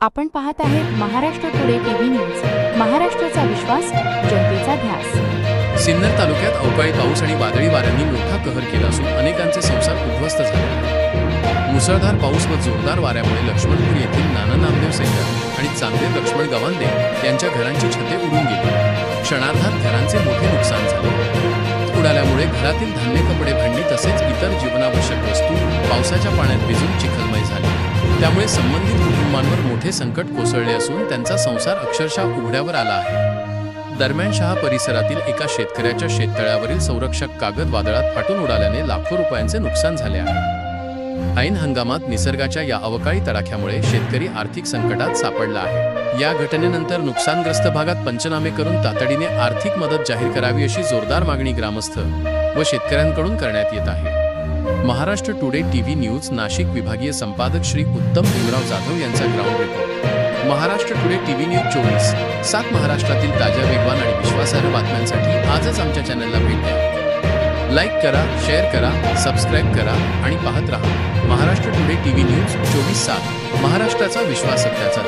आपण पाहत आहे महाराष्ट्र टुडे टीव्ही न्यूज. महाराष्ट्राचा विश्वास, जनतेचा ध्यास. सिन्नर तालुक्यात अवकाळी पाऊस आणि वादळी वाऱ्यांनी मोठा कहर केला असून अनेकांचे संसार उद्ध्वस्त झाले आहेत. मुसळधार पाऊस व जोरदार वाऱ्यामुळे लक्ष्मणपूर येथील नाना नामदेव सेंटर आणि चांदेर लक्ष्मण गवांदे यांच्या घरांची छते उडून गेली. क्षणार्धात घरांचे मोठे नुकसान झाले. उडाल्यामुळे घरातील धान्य, कपडे, भांडी तसेच इतर जीवनावश्यक वस्तू पावसाच्या पाण्यात भिजून चिखलमय झाले. त्यामुळे संबंधित कुटुंबांवर मोठे संकट कोसळले असून त्यांचा संसार अक्षरशः उघड्यावर आला आहे. दरम्यान शहा परिसरातील एका शेतकऱ्याच्या शेततळ्यावरील संरक्षक कागद वादळात फाटून उडाल्याने लाखो रुपयांचे नुकसान झाले आहे. ऐन हंगामात निसर्गाच्या या अवकाळी तडाख्यामुळे शेतकरी आर्थिक संकटात सापडला आहे. या घटनेनंतर नुकसानग्रस्त भागात पंचनामे करून तातडीने आर्थिक मदत जाहीर करावी अशी जोरदार मागणी ग्रामस्थ व शेतकऱ्यांकडून करण्यात येत आहे. Maharashtra today TV news Nashik विभागीय संपादक श्री उत्तम भीमराव जाधव यांचा ground report. Maharashtra today TV news 24/7 महाराष्ट्रातील ताज्या, वेगवान आणि विश्वासार्ह बातम्यांसाठी आजच आमच्या चॅनलला भेट द्या. लाईक करा, शेअर करा, सबस्क्राईब करा आणि पाहत रहा महाराष्ट्र टुडे टीव्ही न्यूज 24/7. महाराष्ट्राचा विश्वास, सत्याचा.